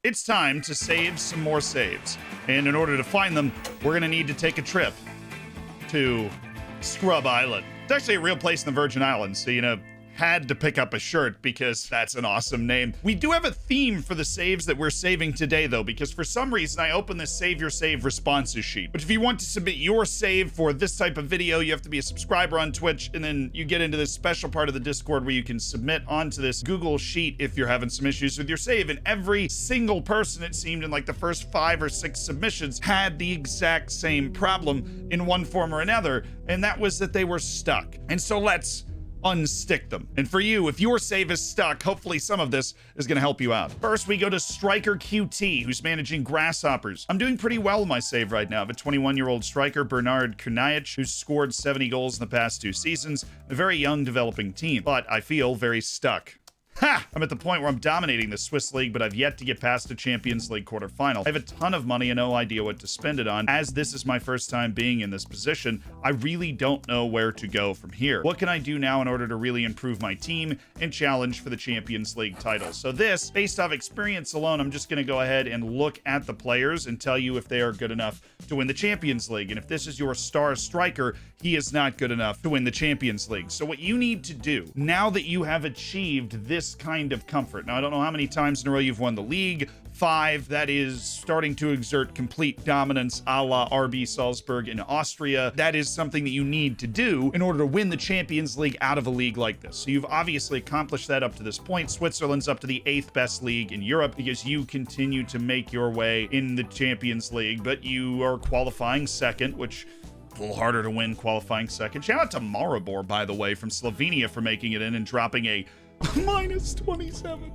It's time to save some more saves. And in order to find them, we're going to need to take a trip to Scrub Island. It's actually a real place in the Virgin Islands, so, had to pick up a shirt because that's an awesome name. We do have a theme for the saves that we're saving today, though, because for some reason I opened this Save Your Save responses sheet. But if you want to submit your save for this type of video, you have to be a subscriber on Twitch, and then you get into this special part of the Discord where you can submit onto this Google Sheet if you're having some issues with your save. And every single person, it seemed, in like the first 5 or 6 submissions had the exact same problem in one form or another, and that was that they were stuck. And so let's unstick them. And for you, if your save is stuck, hopefully some of this is going to help you out. First, we go to Striker QT, who's managing Grasshoppers. I'm doing pretty well with my save right now. I have a 21-year-old striker, Bernard Kunaic, who's scored 70 goals in the past 2 seasons. A very young developing team, but I feel very stuck. Ha! I'm at the point where I'm dominating the Swiss League, but I've yet to get past the Champions League quarterfinal. I have a ton of money and no idea what to spend it on. As this is my first time being in this position, I really don't know where to go from here. What can I do now in order to really improve my team and challenge for the Champions League title? So this, based off experience alone, I'm just going to go ahead and look at the players and tell you if they are good enough to win the Champions League. And if this is your star striker, he is not good enough to win the Champions League. So what you need to do, now that you have achieved this kind of comfort. Now, I don't know how many times in a row you've won the league. 5, that is starting to exert complete dominance a la RB Salzburg in Austria. That is something that you need to do in order to win the Champions League out of a league like this. So you've obviously accomplished that up to this point. Switzerland's up to the 8th best league in Europe because you continue to make your way in the Champions League, but you are qualifying 2nd, which a little harder to win qualifying 2nd. Shout out to Maribor, by the way, from Slovenia for making it in and dropping a minus 27.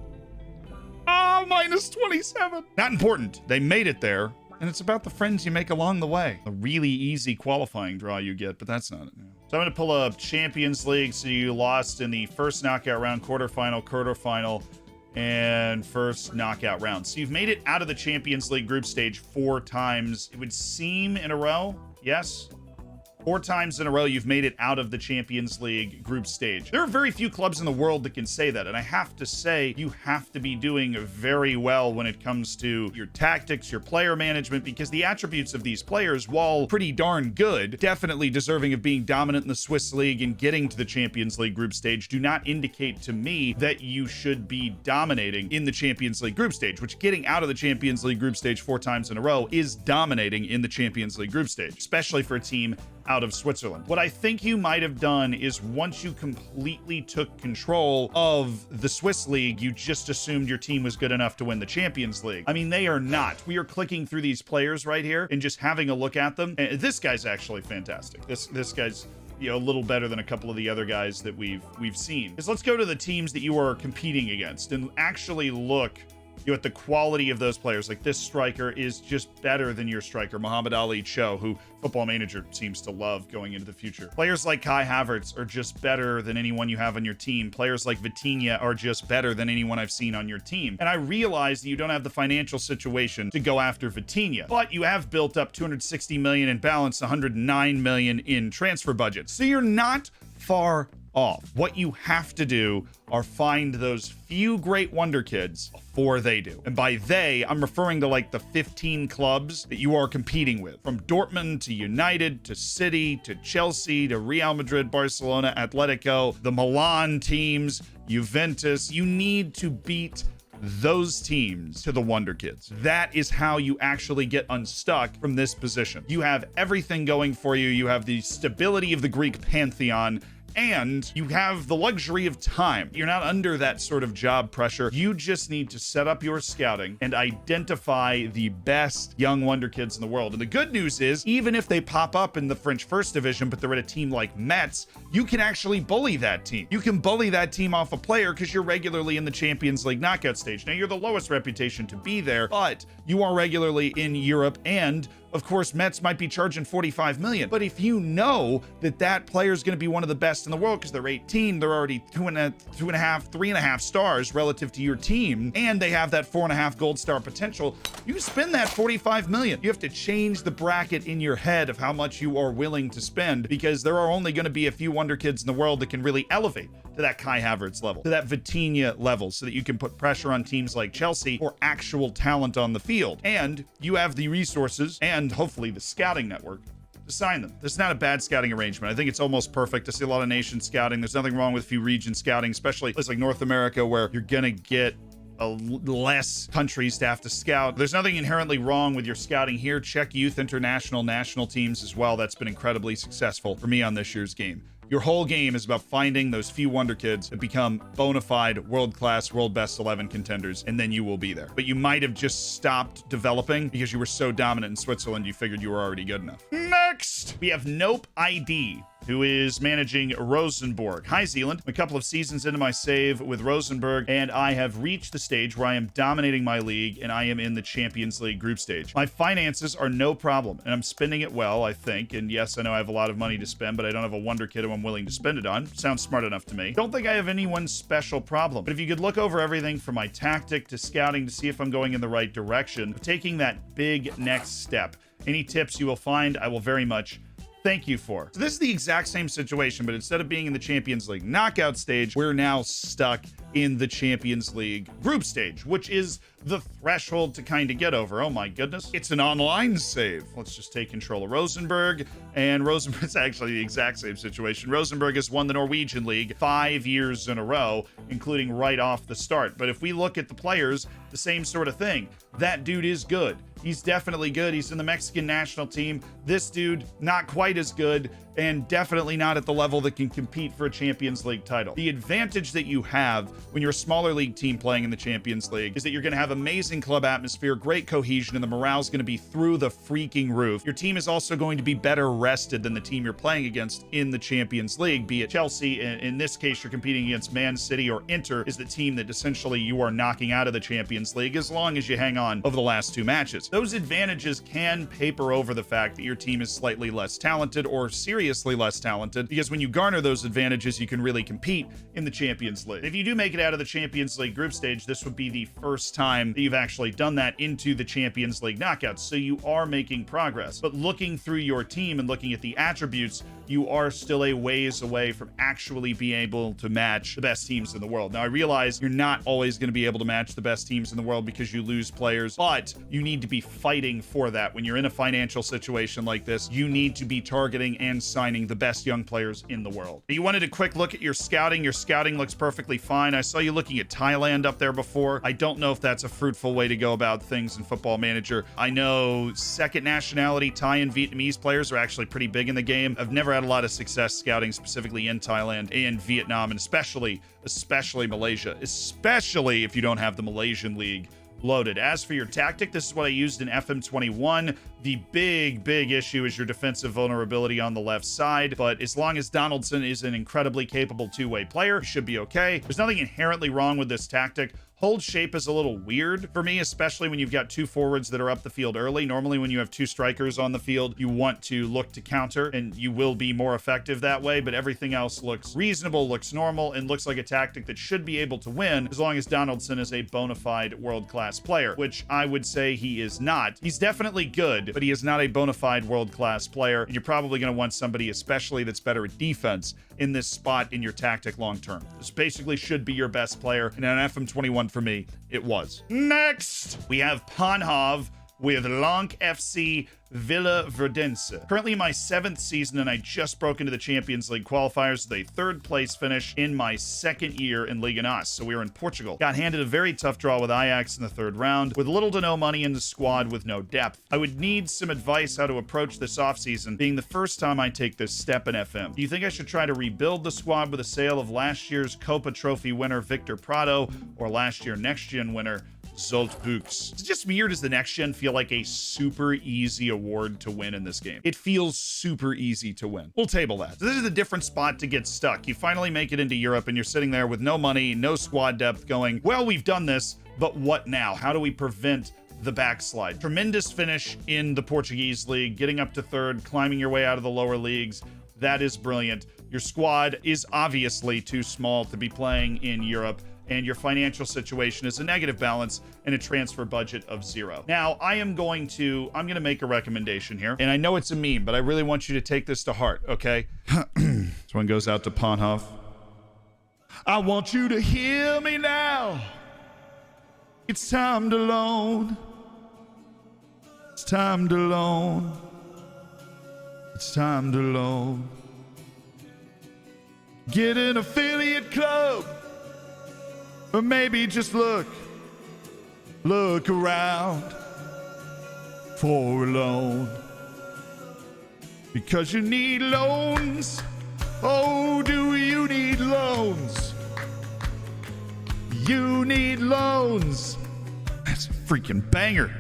Ah, minus 27. Not important. They made it there, and it's about the friends you make along the way. A really easy qualifying draw you get, but that's not it. So I'm going to pull up Champions League. So you lost in the first knockout round, quarterfinal, and first knockout round. So you've made it out of the Champions League group stage 4 times. It would seem in a row. Yes. 4 times in a row, you've made it out of the Champions League group stage. There are very few clubs in the world that can say that. And I have to say, you have to be doing very well when it comes to your tactics, your player management, because the attributes of these players, while pretty darn good, definitely deserving of being dominant in the Swiss League and getting to the Champions League group stage, do not indicate to me that you should be dominating in the Champions League group stage, which getting out of the Champions League group stage 4 times in a row is dominating in the Champions League group stage, especially for a team out of Switzerland. What I think you might have done is once you completely took control of the Swiss League, you just assumed your team was good enough to win the Champions League. I mean, they are not. We are clicking through these players right here and just having a look at them. And this guy's actually fantastic. This guy's a little better than a couple of the other guys that we've seen. So let's go to the teams that you are competing against and actually look at the quality of those players. Like this striker is just better than your striker, Muhammad Ali Cho, who Football Manager seems to love going into the future. Players like Kai Havertz are just better than anyone you have on your team. Players like Vitinha are just better than anyone I've seen on your team. And I realize that you don't have the financial situation to go after Vitinha, but you have built up 260 million in balance, 109 million in transfer budget. So you're not far off. What you have to do are find those few great wonder kids before they do. And by they, I'm referring to like the 15 clubs that you are competing with. From Dortmund to United to City to Chelsea to Real Madrid, Barcelona, Atletico, the Milan teams, Juventus. You need to beat those teams to the Wonder Kids. That is how you actually get unstuck from this position. You have everything going for you. You have the stability of the Greek pantheon, and you have the luxury of time. You're not under that sort of job pressure. You just need to set up your scouting and identify the best young wonder kids in the world. And the good news is, even if they pop up in the French First Division, but they're at a team like Metz, you can actually bully that team. You can bully that team off a player because you're regularly in the Champions League knockout stage. Now, you're the lowest reputation to be there, but you are regularly in Europe, and of course, Metz might be charging 45 million. But if you know that that player is going to be one of the best in the world because they're 18, they're already 3.5 stars relative to your team, and they have that 4.5 gold star potential, you spend that 45 million. You have to change the bracket in your head of how much you are willing to spend, because there are only going to be a few wonder kids in the world that can really elevate to that Kai Havertz level, to that Vitinha level, so that you can put pressure on teams like Chelsea for actual talent on the field. And you have the resources and hopefully the scouting network to sign them. This is not a bad scouting arrangement. I think it's almost perfect. I see a lot of nation scouting. There's nothing wrong with a few region scouting, especially places like North America, where you're gonna get less countries to have to scout. There's nothing inherently wrong with your scouting here. Czech youth international national teams as well. That's been incredibly successful for me on this year's game. Your whole game is about finding those few wonder kids that become bona fide world-class, world best 11 contenders, and then you will be there. But you might have just stopped developing because you were so dominant in Switzerland, you figured you were already good enough. Next, we have Nope ID, who is managing Rosenborg. Hi, Zealand. I'm a couple of seasons into my save with Rosenborg, and I have reached the stage where I am dominating my league, and I am in the Champions League group stage. My finances are no problem, and I'm spending it well, I think. And yes, I know I have a lot of money to spend, but I don't have a wonder kid who I'm willing to spend it on. Sounds smart enough to me. Don't think I have any one special problem, but if you could look over everything from my tactic to scouting to see if I'm going in the right direction, taking that big next step. Any tips you will find, I will very much thank you for. So this is the exact same situation, but instead of being in the Champions League knockout stage, we're now stuck in the Champions League group stage, which is the threshold to kind of get over. Oh my goodness. It's an online save. Let's just take control of Rosenborg, and Rosenborg's actually the exact same situation. Rosenborg has won the Norwegian League 5 years in a row, including right off the start. But if we look at the players, the same sort of thing. That dude is good. He's definitely good. He's in the Mexican national team. This dude, not quite as good, and definitely not at the level that can compete for a Champions League title. The advantage that you have when you're a smaller league team playing in the Champions League is that you're going to have amazing club atmosphere, great cohesion, and the morale's going to be through the freaking roof. Your team is also going to be better rested than the team you're playing against in the Champions League, be it Chelsea. In this case, you're competing against Man City, or Inter is the team that essentially you are knocking out of the Champions League as long as you hang on over the last 2 matches. Those advantages can paper over the fact that your team is slightly less talented or seriously less talented, because when you garner those advantages, you can really compete in the Champions League. If you do make it out of the Champions League group stage, this would be the first time that you've actually done that into the Champions League knockouts, so you are making progress. But looking through your team and looking at the attributes, you are still a ways away from actually being able to match the best teams in the world. Now, I realize you're not always going to be able to match the best teams in the world because you lose players, but you need to be fighting for that. When you're in a financial situation like this, you need to be targeting and signing the best young players in the world. You wanted a quick look at your scouting. Your scouting looks perfectly fine. I saw you looking at Thailand up there before. I don't know if that's a fruitful way to go about things in Football Manager. I know second nationality Thai and Vietnamese players are actually pretty big in the game. I've never had a lot of success scouting specifically in Thailand and Vietnam, and especially Malaysia, especially if you don't have the Malaysian league loaded. As for your tactic, this is what I used in FM21. The big issue is your defensive vulnerability on the left side, but as long as Donaldson is an incredibly capable two-way player, you should be okay. There's nothing inherently wrong with this tactic. Hold shape is a little weird for me, especially when you've got 2 forwards that are up the field early. Normally, when you have 2 strikers on the field, you want to look to counter, and you will be more effective that way, but everything else looks reasonable, looks normal, and looks like a tactic that should be able to win as long as Donaldson is a bona fide world-class player, which I would say he is not. He's definitely good, but he is not a bona fide world-class player, and you're probably going to want somebody especially that's better at defense in this spot in your tactic long-term. This basically should be your best player, and on FM21 for me, it was. Next, we have Panhov with Lank FC Villa Verdense. Currently in my 7th season, and I just broke into the Champions League qualifiers with a 3rd place finish in my 2nd year in Liga NOS. So we were in Portugal. Got handed a very tough draw with Ajax in the 3rd round, with little to no money in the squad with no depth. I would need some advice how to approach this offseason, being the first time I take this step in FM. Do you think I should try to rebuild the squad with a sale of last year's Copa Trophy winner Victor Prado, or last year Next Gen winner Zolt Books? It's just weird. Does the Next Gen feel like a super easy award to win in this game? It feels super easy to win. We'll table that. So this is a different spot to get stuck. You finally make it into Europe, and you're sitting there with no money, no squad depth, going, well, we've done this, but what now? How do we prevent the backslide? Tremendous finish in the Portuguese league, getting up to 3rd, climbing your way out of the lower leagues. That is brilliant. Your squad is obviously too small to be playing in Europe, and your financial situation is a negative balance and a transfer budget of 0. Now, I'm going to make a recommendation here, and I know it's a meme, but I really want you to take this to heart, okay? This one goes out to Panhov. I want you to hear me now. It's time to loan. It's time to loan. It's time to loan. Get an affiliate club. Or maybe just look around for a loan. Because you need loans. Oh, do you need loans? You need loans. That's a freaking banger.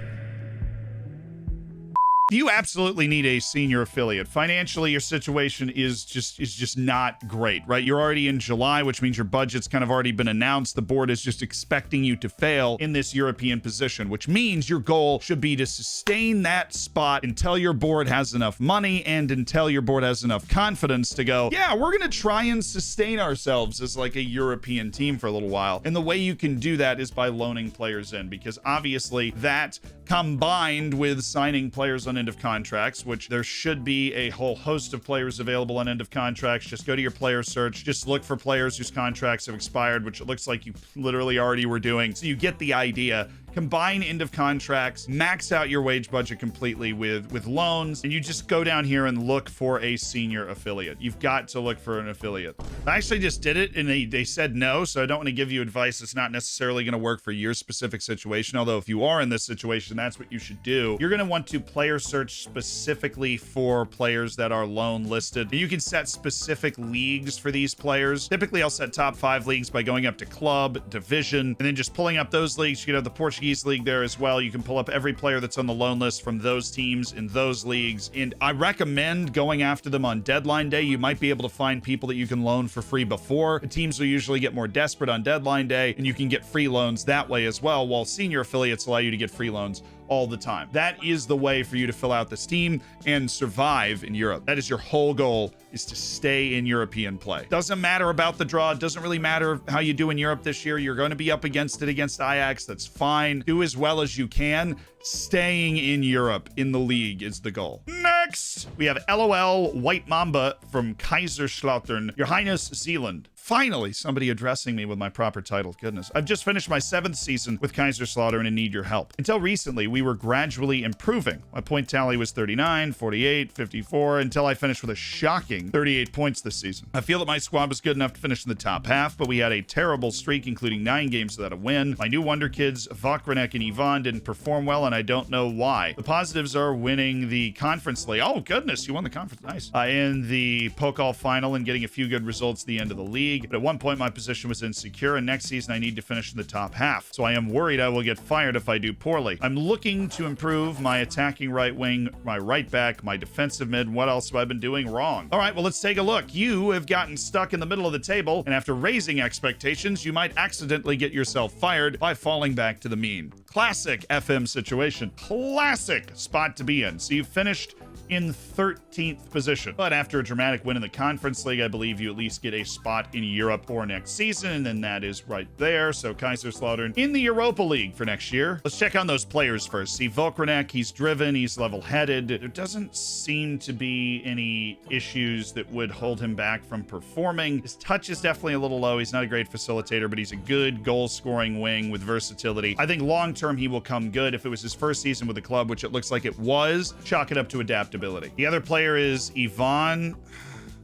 You absolutely need a senior affiliate. Financially, your situation is just not great, right? You're already in July, which means your budget's kind of already been announced. The board is just expecting you to fail in this European position, which means your goal should be to sustain that spot until your board has enough money and until your board has enough confidence to go, yeah, we're going to try and sustain ourselves as like a European team for a little while. And the way you can do that is by loaning players in, because obviously that combined with signing players on end of contracts, which there should be a whole host of players available on end of contracts. Just go to your player search, just look for players whose contracts have expired, which it looks like you literally already were doing. So you get the idea. Combine end of contracts, max out your wage budget completely with loans, and you just go down here and look for a senior affiliate. You've got to look for an affiliate. I actually just did it and they said no, so I don't want to give you advice that's not necessarily going to work for your specific situation. Although if you are in this situation, that's what you should do. You're going to want to player search specifically for players that are loan listed. You can set specific leagues for these players. Typically, I'll set top 5 leagues by going up to club, division, and then just pulling up those leagues. You can have the Portuguese league there as well. You can pull up every player that's on the loan list from those teams in those leagues. And I recommend going after them on deadline day. You might be able to find people that you can loan for free before. The teams will usually get more desperate on deadline day, and you can get free loans that way as well, while senior affiliates allow you to get free loans all the time. That is the way for you to fill out this team and survive in Europe. That is your whole goal, is to stay in European play. Doesn't matter about the draw. It doesn't really matter how you do in Europe this year. You're going to be up against it against Ajax. That's fine. Do as well as you can. Staying in Europe in the league is the goal. Next, we have LOL White Mamba from Kaiserslautern. Your Highness Zealand. Finally, somebody addressing me with my proper title. Goodness. I've just finished my 7th season with Kaiserslautern and need your help. Until recently, we were gradually improving. My point tally was 39, 48, 54, until I finished with a shocking 38 points this season. I feel that my squad was good enough to finish in the top half, but we had a terrible streak, including 9 games without a win. My new wonder kids, Vokrenek and Ivan, didn't perform well, and I don't know why. The positives are winning the conference league. Oh, goodness, you won the conference. Nice. In the Pokal final and getting a few good results at the end of the league. But at one point, my position was insecure, and next season, I need to finish in the top half. So I am worried I will get fired if I do poorly. I'm looking to improve my attacking right wing, my right back, my defensive mid. What else have I been doing wrong? All right, well, let's take a look. You have gotten stuck in the middle of the table, and after raising expectations, you might accidentally get yourself fired by falling back to the mean. Classic FM situation. Classic spot to be in. So you finished in 13th position. But after a dramatic win in the Conference League, I believe you at least get a spot in Europe for next season, and then that is right there. So Kaiserslautern in the Europa League for next year. Let's check on those players first. See, Vokrenek, he's driven, he's level-headed. There doesn't seem to be any issues that would hold him back from performing. His touch is definitely a little low. He's not a great facilitator, but he's a good goal-scoring wing with versatility. I think long-term he will come good. If it was his first season with the club, which it looks like it was, chalk it up to adaptability. The other player is Ivan.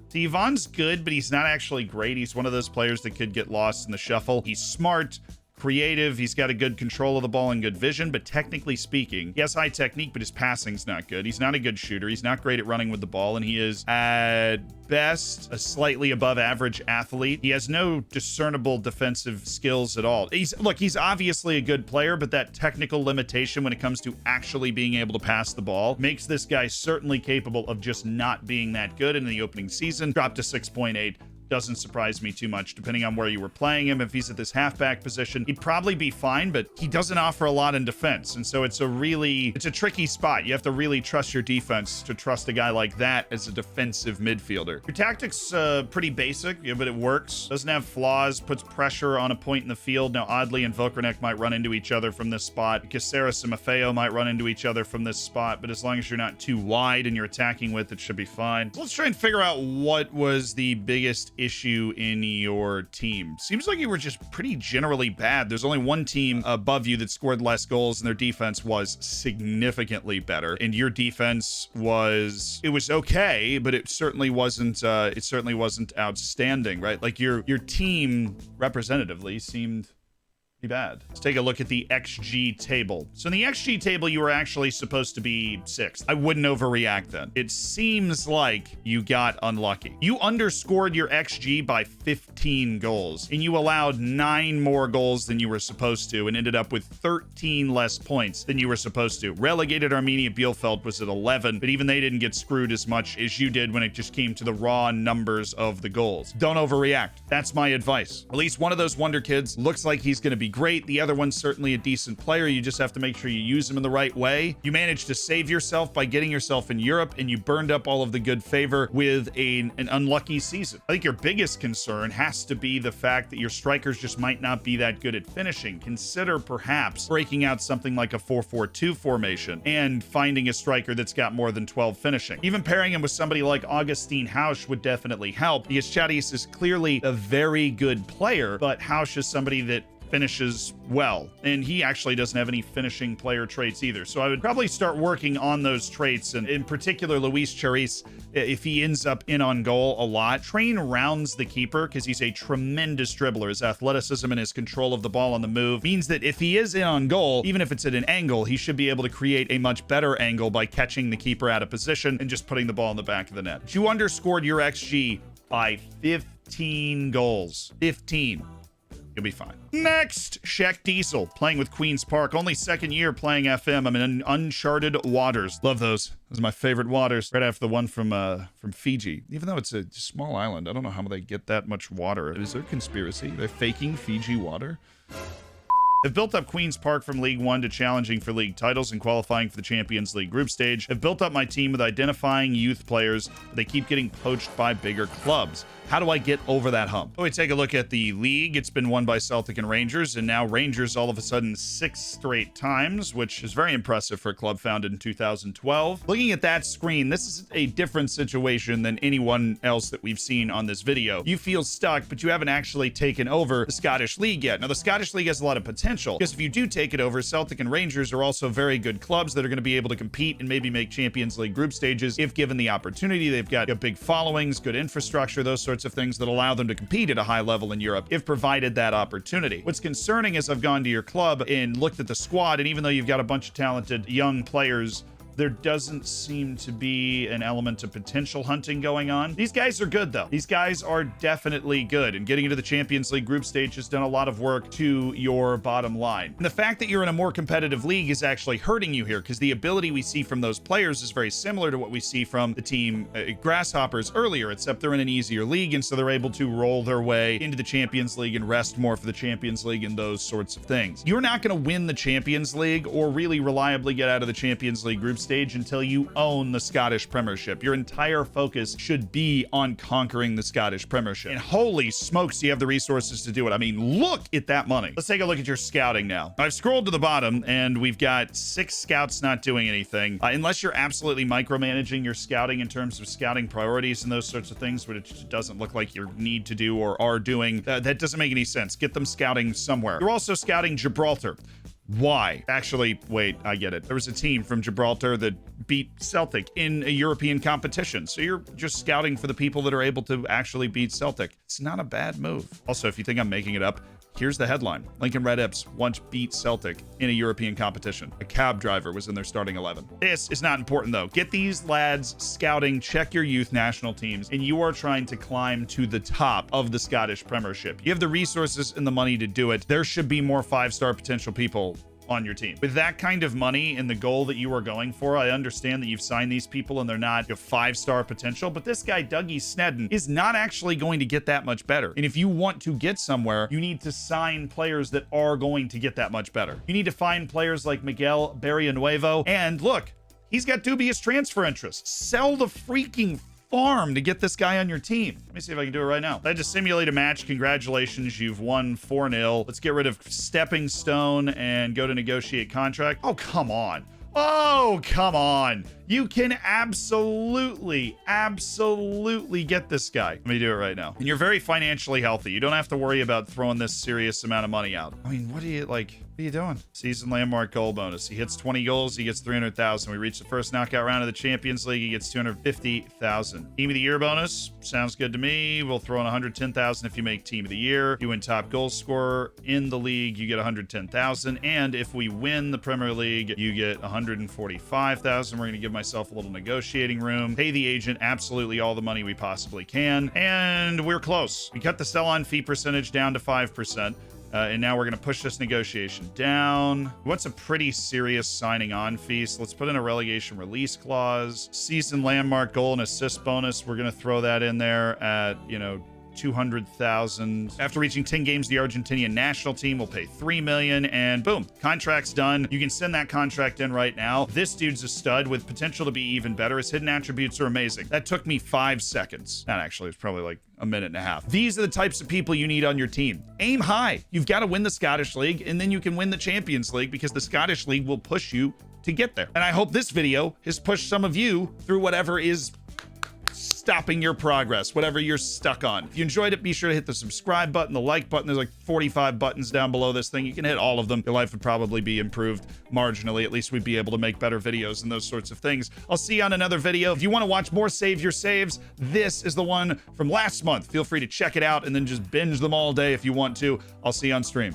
See, Ivan's good, but he's not actually great. He's one of those players that could get lost in the shuffle. He's smart, creative, he's got a good control of the ball and good vision, but technically speaking, he has high technique, but his passing's not good. He's not a good shooter. He's not great at running with the ball, and he is, at best, a slightly above average athlete. He has no discernible defensive skills at all. He's obviously a good player, but that technical limitation when it comes to actually being able to pass the ball makes this guy certainly capable of just not being that good. In the opening season, dropped to 6.8. Doesn't surprise me too much, depending on where you were playing him. If he's at this halfback position, he'd probably be fine, but he doesn't offer a lot in defense. And so it's a tricky spot. You have to really trust your defense to trust a guy like that as a defensive midfielder. Your tactics, pretty basic, yeah, but it works. Doesn't have flaws, puts pressure on a point in the field. Now, Oddly and Vokrenek might run into each other from this spot. Caceres and Maffeo might run into each other from this spot, but as long as you're not too wide and you're attacking with, it should be fine. Let's try and figure out what was the biggest issue in your team? Seems like you were just pretty generally bad. There's only one team above you that scored less goals, and their defense was significantly better. And your defense was, it was okay, but it certainly wasn't outstanding, right? Like your team representatively seemed bad. Let's take a look at the XG table. So in the XG table, you were actually supposed to be 6th. I wouldn't overreact then. It seems like you got unlucky. You underscored your XG by 15 goals, and you allowed 9 more goals than you were supposed to, and ended up with 13 less points than you were supposed to. Relegated Arminia Bielefeld was at 11, but even they didn't get screwed as much as you did when it just came to the raw numbers of the goals. Don't overreact. That's my advice. At least one of those wonder kids looks like he's going to be great. The other one's certainly a decent player. You just have to make sure you use him in the right way. You managed to save yourself by getting yourself in Europe, and you burned up all of the good favor with an unlucky season. I think your biggest concern has to be the fact that your strikers just might not be that good at finishing. Consider perhaps breaking out something like a 4-4-2 formation and finding a striker that's got more than 12 finishing. Even pairing him with somebody like Augustine Hausch would definitely help, because Chadius is clearly a very good player, but Hausch is somebody that finishes well, and he actually doesn't have any finishing player traits either. So I would probably start working on those traits, and in particular Luis Chariz, if he ends up in on goal a lot, train rounds the keeper, because he's a tremendous dribbler. His athleticism and his control of the ball on the move means that if he is in on goal, even if it's at an angle, he should be able to create a much better angle by catching the keeper out of position and just putting the ball in the back of the net. But you underscored your XG by 15 goals. 15. You'll be fine. Next, Shaq Diesel, playing with Queen's Park. Only 2nd year playing FM. I'm in uncharted waters. Love those. Those are my favorite waters. Right after the one from Fiji. Even though it's a small island, I don't know how they get that much water. Is there a conspiracy? They're faking Fiji water? Have built up Queen's Park from League One to challenging for league titles and qualifying for the Champions League group stage. Have built up my team with identifying youth players, but they keep getting poached by bigger clubs. How do I get over that hump? So we take a look at the league. It's been won by Celtic and Rangers, and now Rangers all of a sudden 6 straight times, which is very impressive for a club founded in 2012. Looking at that screen, this is a different situation than anyone else that we've seen on this video. You feel stuck, but you haven't actually taken over the Scottish League yet. Now, the Scottish League has a lot of potential, because if you do take it over, Celtic and Rangers are also very good clubs that are going to be able to compete and maybe make Champions League group stages if given the opportunity. They've got big followings, good infrastructure, those sorts of things that allow them to compete at a high level in Europe if provided that opportunity. What's concerning is I've gone to your club and looked at the squad, and even though you've got a bunch of talented young players, there doesn't seem to be an element of potential hunting going on. These guys are good, though. These guys are definitely good, and getting into the Champions League group stage has done a lot of work to your bottom line. And the fact that you're in a more competitive league is actually hurting you here, because the ability we see from those players is very similar to what we see from the team Grasshoppers earlier, except they're in an easier league, and so they're able to roll their way into the Champions League and rest more for the Champions League and those sorts of things. You're not going to win the Champions League or really reliably get out of the Champions League group stage until you own the Scottish Premiership. Your entire focus should be on conquering the Scottish Premiership. And holy smokes, do you have the resources to do it? I mean, look at that money. Let's take a look at your scouting now. I've scrolled to the bottom, and we've got 6 scouts not doing anything. Unless you're absolutely micromanaging your scouting in terms of scouting priorities and those sorts of things, which it doesn't look like you need to do or are doing, that doesn't make any sense. Get them scouting somewhere. You're also scouting Gibraltar. Why? Actually, wait, I get it. There was a team from Gibraltar that beat Celtic in a European competition. So you're just scouting for the people that are able to actually beat Celtic. It's not a bad move. Also, if you think I'm making it up, here's the headline. Lincoln Red Ips once beat Celtic in a European competition. A cab driver was in their starting 11. This is not important, though. Get these lads scouting, check your youth national teams, and you are trying to climb to the top of the Scottish Premiership. You have the resources and the money to do it. There should be more 5-star potential people on your team. With that kind of money and the goal that you are going for, I understand that you've signed these people and they're not 5-star potential, but this guy, Dougie Snedden, is not actually going to get that much better. And if you want to get somewhere, you need to sign players that are going to get that much better. You need to find players like Miguel Barrionuevo, and look, he's got dubious transfer interests. Sell the freaking farm to get this guy on your team. Let me see if I can do it right now. I had to simulate a match. Congratulations, you've won 4-0. Let's get rid of Stepping Stone and go to negotiate contract. Oh, come on. Oh, come on. You can absolutely get this guy. Let me do it right now. And you're very financially healthy. You don't have to worry about throwing this serious amount of money out. I mean, what do you like? What are you doing? Season landmark goal bonus. He hits 20 goals, he gets 300,000. We reach the first knockout round of the Champions League, he gets 250,000. Team of the year bonus. Sounds good to me. We'll throw in 110,000 if you make team of the year. You win top goal scorer in the league, you get 110,000. And if we win the Premier League, you get 145,000. We're going to give myself a little negotiating room. Pay the agent absolutely all the money we possibly can. And we're close. We cut the sell-on fee percentage down to 5%. And now we're going to push this negotiation down. What's a pretty serious signing on fee? So let's put in a relegation release clause. Season landmark goal and assist bonus. We're going to throw that in there at, 200,000. After reaching 10 games, the Argentinian national team will pay $3 million, and boom, contract's done. You can send that contract in right now. This dude's a stud with potential to be even better. His hidden attributes are amazing. That took me 5 seconds. That actually was probably like a minute and a half. These are the types of people you need on your team. Aim high. You've got to win the Scottish League, and then you can win the Champions League because the Scottish League will push you to get there. And I hope this video has pushed some of you through whatever is stopping your progress, whatever you're stuck on. If you enjoyed it, be sure to hit the subscribe button, the like button. There's like 45 buttons down below this thing. You can hit all of them. Your life would probably be improved marginally. At least we'd be able to make better videos and those sorts of things. I'll see you on another video. If you want to watch more Save Your Saves, this is the one from last month. Feel free to check it out and then just binge them all day if you want to. I'll see you on stream.